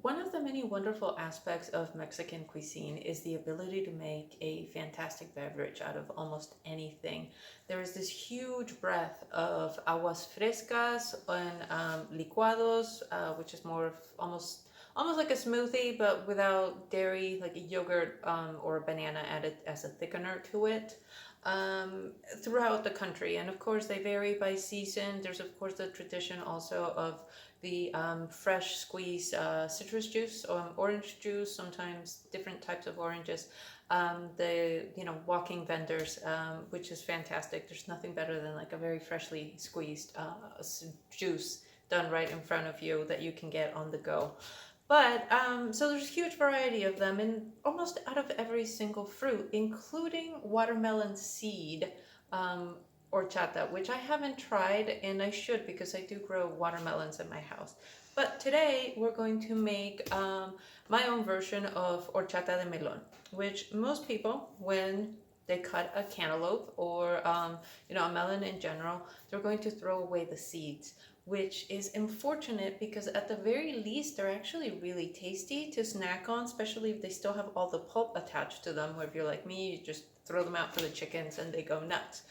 One of the many wonderful aspects of Mexican cuisine is the ability to make a fantastic beverage out of almost anything. There is this huge breadth of aguas frescas and licuados, which is more of almost like a smoothie, but without dairy, like a yogurt or a banana added as a thickener to it. Throughout the country, and of course they vary by season. There's of course the tradition also of the fresh squeezed citrus juice or orange juice, sometimes different types of oranges. The walking vendors, which is fantastic. There's nothing better than like a very freshly squeezed juice done right in front of you that you can get on the go. But so there's a huge variety of them, and almost out of every single fruit, including watermelon seed horchata, which I haven't tried, and I should because I do grow watermelons in my house. But today we're going to make my own version of horchata de melon, which most people, when they cut a cantaloupe or a melon in general, they're going to throw away the seeds, which is unfortunate because at the very least they're actually really tasty to snack on, especially if they still have all the pulp attached to them, where if you're like me, you just throw them out for the chickens and they go nuts.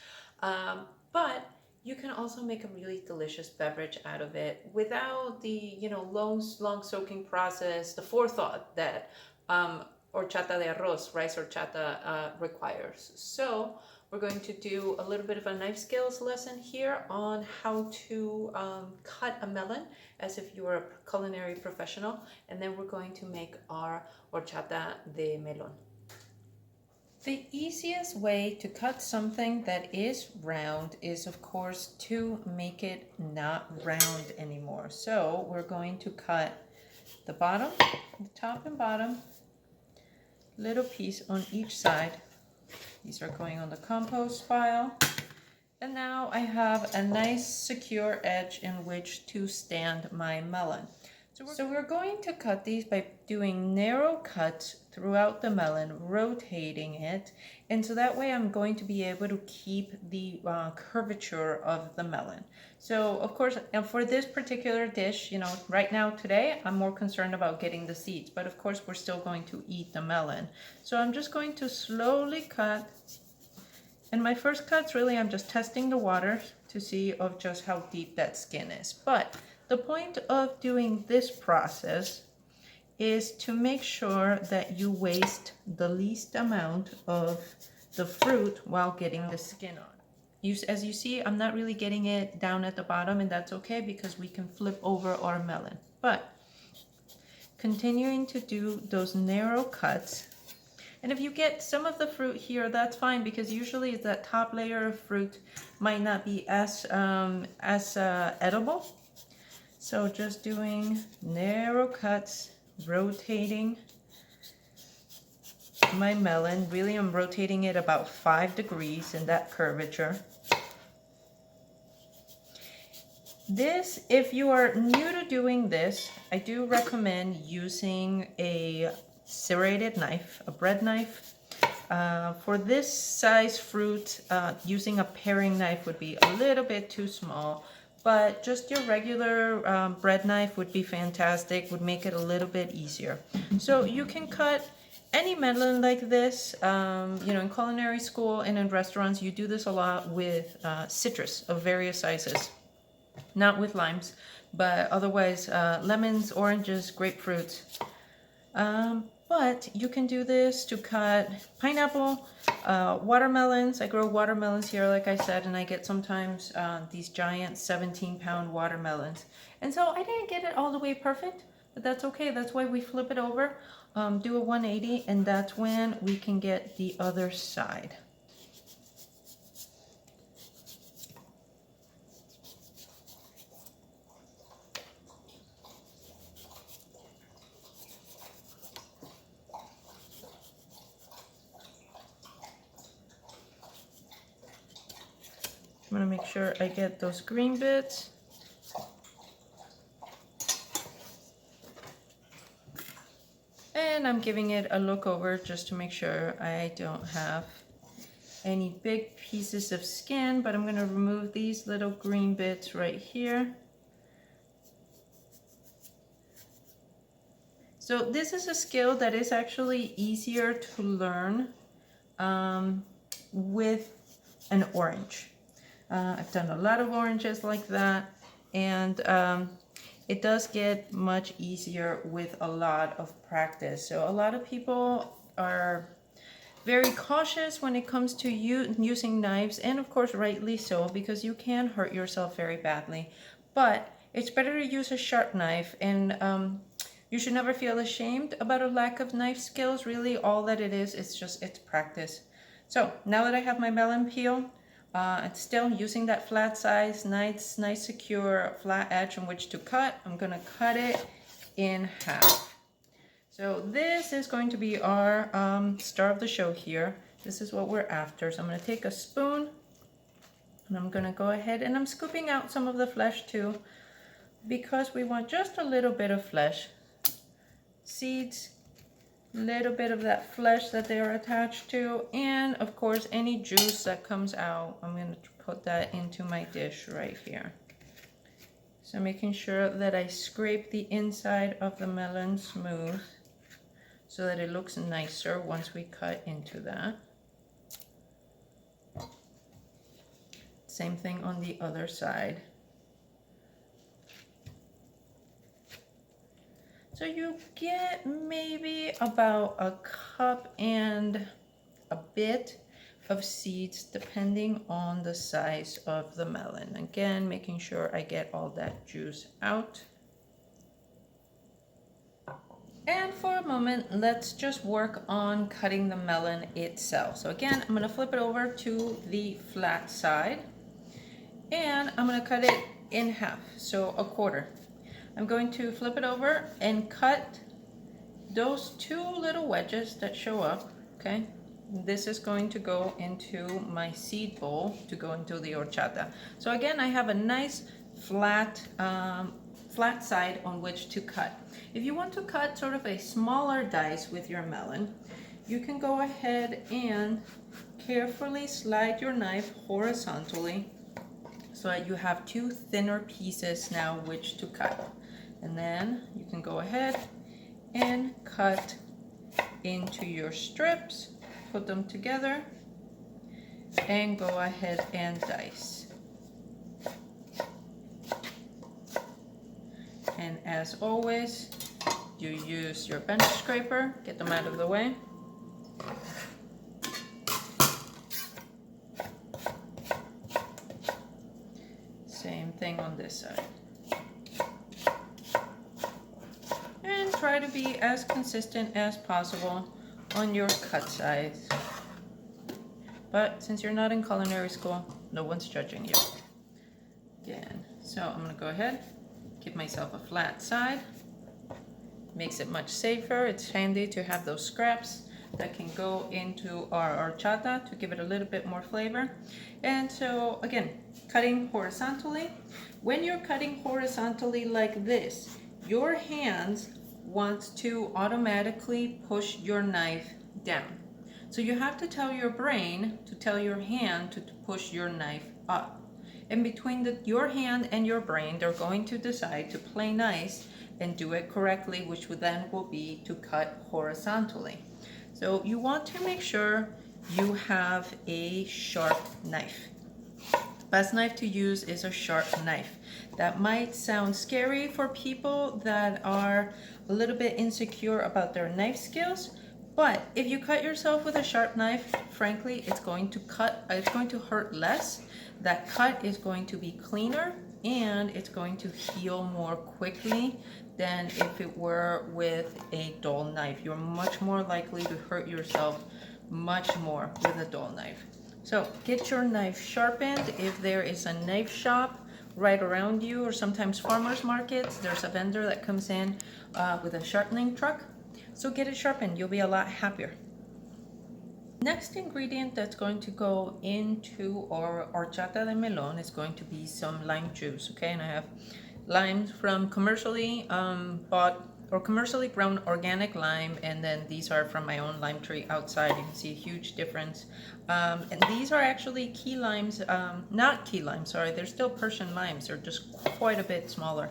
But you can also make a really delicious beverage out of it without the long soaking process, the forethought that horchata de arroz, rice horchata, requires. So we're going to do a little bit of a knife skills lesson here on how to cut a melon as if you were a culinary professional, and then we're going to make our horchata de melon. The easiest way to cut something that is round is, of course, to make it not round anymore. So we're going to cut the bottom, the top and bottom, little piece on each side. These are going on the compost pile. And now I have a nice secure edge in which to stand my melon. So we're going to cut these by doing narrow cuts throughout the melon, rotating it. And so that way I'm going to be able to keep the curvature of the melon. So of course, for this particular dish, right now today, I'm more concerned about getting the seeds, but of course we're still going to eat the melon. So I'm just going to slowly cut. And my first cuts, really, I'm just testing the water to see of just how deep that skin is. But the point of doing this process is to make sure that you waste the least amount of the fruit while getting the skin on. As you see, I'm not really getting it down at the bottom, and that's okay because we can flip over our melon. But continuing to do those narrow cuts. And if you get some of the fruit here, that's fine, because usually that top layer of fruit might not be as edible. So just doing narrow cuts, rotating my melon. Really, I'm rotating it about 5 degrees in that curvature. This, if you are new to doing this, I do recommend using a serrated knife, a bread knife. For this size fruit, using a paring knife would be a little bit too small, but just your regular bread knife would be fantastic, would make it a little bit easier. So you can cut any melon like this. In culinary school and in restaurants, you do this a lot with citrus of various sizes. Not with limes, but otherwise lemons, oranges, grapefruits. But you can do this to cut pineapple, watermelons. I grow watermelons here, like I said, and I get sometimes these giant 17-pound watermelons. And so I didn't get it all the way perfect, but that's okay. That's why we flip it over, do a 180, and that's when we can get the other side. I'm going to make sure I get those green bits. And I'm giving it a look over just to make sure I don't have any big pieces of skin, but I'm going to remove these little green bits right here. So this is a skill that is actually easier to learn with an orange. I've done a lot of oranges like that, and it does get much easier with a lot of practice. So a lot of people are very cautious when it comes to using knives, and of course rightly so, because you can hurt yourself very badly. But it's better to use a sharp knife, and you should never feel ashamed about a lack of knife skills. Really, all that it is, it's practice. So now that I have my melon peel, it's still using that flat size, nice secure flat edge on which to cut. I'm gonna cut it in half. So this is going to be our star of the show here. This is what we're after. So I'm going to take a spoon, and I'm going to go ahead, and I'm scooping out some of the flesh too, because we want just a little bit of flesh. Seeds, a little bit of that flesh that they are attached to, and of course any juice that comes out. I'm going to put that into my dish right here. So making sure that I scrape the inside of the melon smooth, so that it looks nicer once we cut into that. Same thing on the other side. So you get maybe about a cup and a bit of seeds depending on the size of the melon. Again, making sure I get all that juice out. And for a moment, let's just work on cutting the melon itself. So again, I'm going to flip it over to the flat side, and I'm going to cut it in half, so a quarter. I'm going to flip it over and cut those two little wedges that show up, okay? This is going to go into my seed bowl to go into the horchata. So again, I have a nice flat side on which to cut. If you want to cut sort of a smaller dice with your melon, you can go ahead and carefully slide your knife horizontally so that you have two thinner pieces now which to cut. And then you can go ahead and cut into your strips, put them together, and go ahead and dice. And as always, you use your bench scraper, get them out of the way. Same thing on this side. And try to be as consistent as possible on your cut size. But since you're not in culinary school, no one's judging you. Again, so I'm gonna go ahead, give myself a flat side. Makes it much safer. It's handy to have those scraps that can go into our horchata to give it a little bit more flavor. And so again, cutting horizontally. When you're cutting horizontally like this, your hands want to automatically push your knife down. So you have to tell your brain to tell your hand to push your knife up. And between your hand and your brain, they're going to decide to play nice and do it correctly, which then will be to cut horizontally. So you want to make sure you have a sharp knife. The best knife to use is a sharp knife. That might sound scary for people that are a little bit insecure about their knife skills, but if you cut yourself with a sharp knife, frankly, it's going to hurt less. That cut is going to be cleaner, and it's going to heal more quickly than if it were with a dull knife. You're much more likely to hurt yourself much more with a dull knife. So get your knife sharpened. If there is a knife shop right around you, or sometimes farmers markets, there's a vendor that comes in with a sharpening truck. So get it sharpened, you'll be a lot happier. Next ingredient that's going to go into our horchata de melon is going to be some lime juice, okay? And I have limes from commercially bought or commercially grown organic lime, and then these are from my own lime tree outside. You can see a huge difference. And these are actually key limes, not key limes, sorry, they're still Persian limes. They're just quite a bit smaller.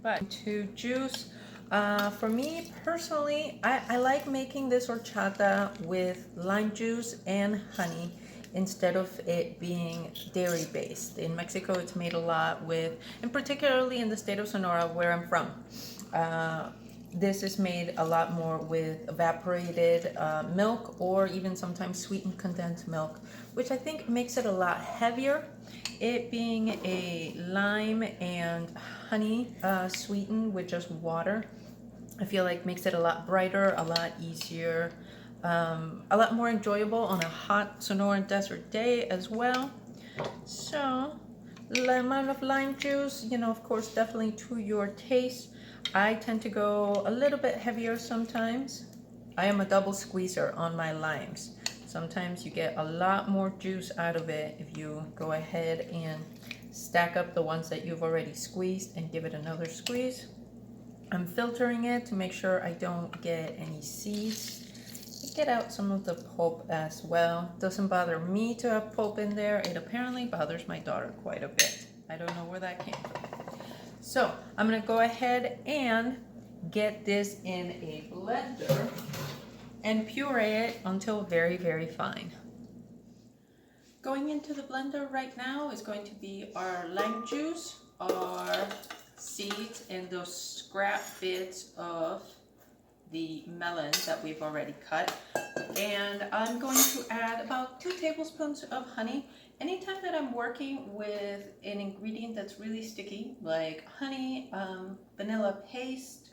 But to juice For me personally, I like making this horchata with lime juice and honey instead of it being dairy based. In Mexico, it's made a lot with, and particularly in the state of Sonora, where I'm from. Uh, this is made a lot more with evaporated milk or even sometimes sweetened condensed milk, which I think makes it a lot heavier. It being a lime and honey sweetened with just water, I feel like makes it a lot brighter, a lot easier, a lot more enjoyable on a hot Sonoran desert day as well. So, the amount of lime juice, of course, definitely to your taste. I tend to go a little bit heavier sometimes. I am a double squeezer on my limes. Sometimes you get a lot more juice out of it if you go ahead and stack up the ones that you've already squeezed and give it another squeeze. I'm filtering it to make sure I don't get any seeds. Get out some of the pulp as well. Doesn't bother me to have pulp in there. It apparently bothers my daughter quite a bit. I don't know where that came from. So I'm gonna go ahead and get this in a blender and puree it until very, very fine. Going into the blender right now is going to be our lime juice, our seeds, and those scrap bits of the melon that we've already cut. And I'm going to add about 2 tablespoons of honey. Anytime that I'm working with an ingredient that's really sticky, like honey, vanilla paste,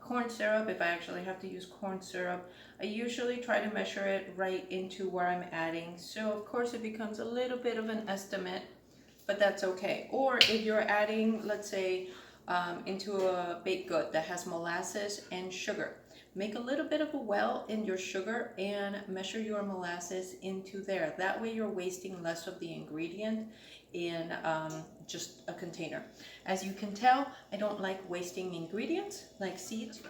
corn syrup, if I actually have to use corn syrup, I usually try to measure it right into where I'm adding. So of course it becomes a little bit of an estimate, but that's okay. Or if you're adding, let's say, into a baked good that has molasses and sugar, make a little bit of a well in your sugar and measure your molasses into there. That way you're wasting less of the ingredient in just a container. As you can tell, I don't like wasting ingredients like seeds.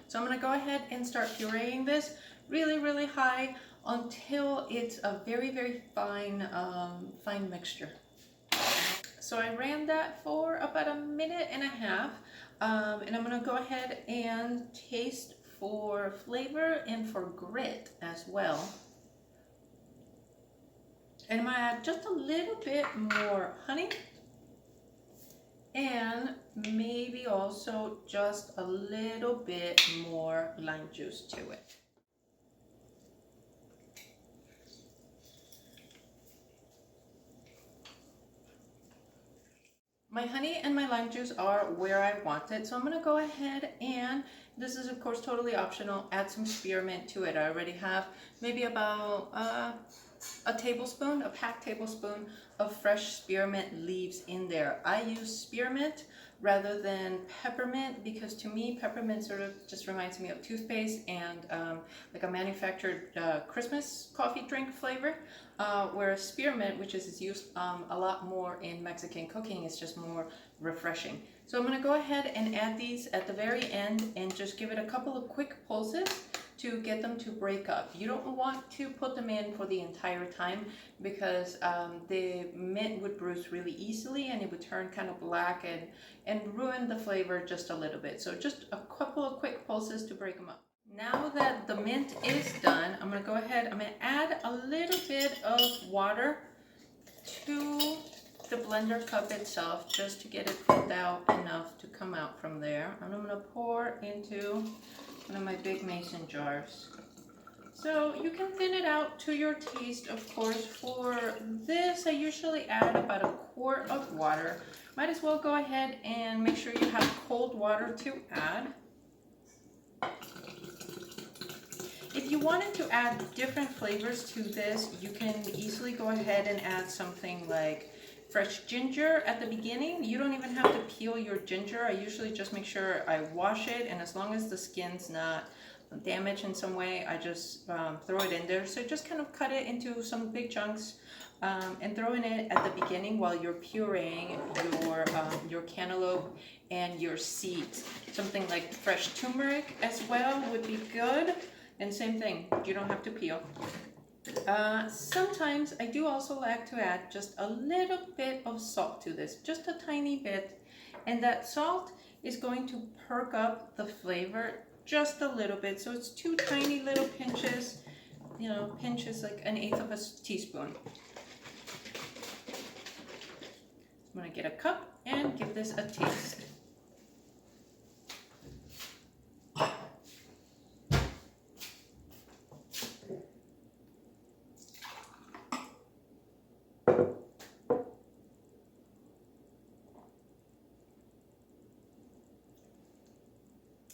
So I'm gonna go ahead and start pureeing this really, really high until it's a very, very fine, fine mixture. So I ran that for about 1.5 minutes, and I'm gonna go ahead and taste for flavor and for grit as well. And I'm gonna add just a little bit more honey and maybe also just a little bit more lime juice to it. My honey and my lime juice are where I want it, so I'm gonna go ahead and, this is of course totally optional, add some spearmint to it. I already have maybe about a tablespoon, a packed tablespoon of fresh spearmint leaves in there. I use spearmint rather than peppermint because to me peppermint sort of just reminds me of toothpaste and like a manufactured Christmas coffee drink flavor, whereas spearmint, which is used a lot more in Mexican cooking, is just more refreshing. So I'm going to go ahead and add these at the very end and just give it a couple of quick pulses to get them to break up. You don't want to put them in for the entire time because the mint would bruise really easily and it would turn kind of black and ruin the flavor just a little bit. So just a couple of quick pulses to break them up. Now that the mint is done, I'm gonna go ahead, I'm gonna add a little bit of water to the blender cup itself just to get it filled out enough to come out from there. And I'm gonna pour into one of my big mason jars. So you can thin it out to your taste, of course. For this, I usually add about 1 quart of water. Might as well go ahead and make sure you have cold water to add. If you wanted to add different flavors to this, you can easily go ahead and add something like fresh ginger at the beginning. You don't even have to peel your ginger. I usually just make sure I wash it, and as long as the skin's not damaged in some way, I just throw it in there. So just kind of cut it into some big chunks and throw in it at the beginning while you're pureeing your cantaloupe and your seeds. Something like fresh turmeric as well would be good. And same thing, you don't have to peel. Sometimes I do also like to add just a little bit of salt to this, just a tiny bit. And that salt is going to perk up the flavor just a little bit. So it's 2 tiny little pinches, you know, pinches like 1/8 of a teaspoon. I'm gonna get a cup and give this a taste.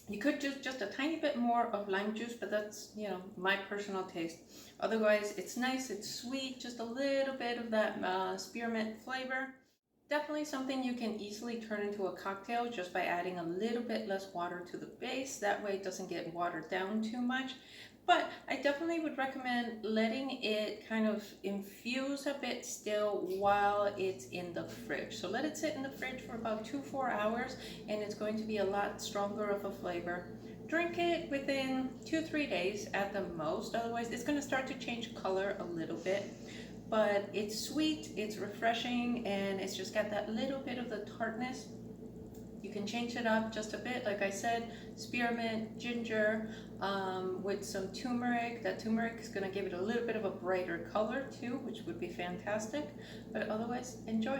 You could do just a tiny bit more of lime juice, but that's, you know, my personal taste. Otherwise, it's nice, it's sweet, just a little bit of that spearmint flavor. Definitely something you can easily turn into a cocktail just by adding a little bit less water to the base. That way it doesn't get watered down too much. But I definitely would recommend letting it kind of infuse a bit still while it's in the fridge. So let it sit in the fridge for about 2-4 hours and it's going to be a lot stronger of a flavor. Drink it within 2-3 days at the most, otherwise it's going to start to change color a little bit. But it's sweet, it's refreshing, and it's just got that little bit of the tartness. You can change it up just a bit, like I said, spearmint, ginger, with some turmeric. That turmeric is going to give it a little bit of a brighter color too, which would be fantastic. But otherwise, enjoy.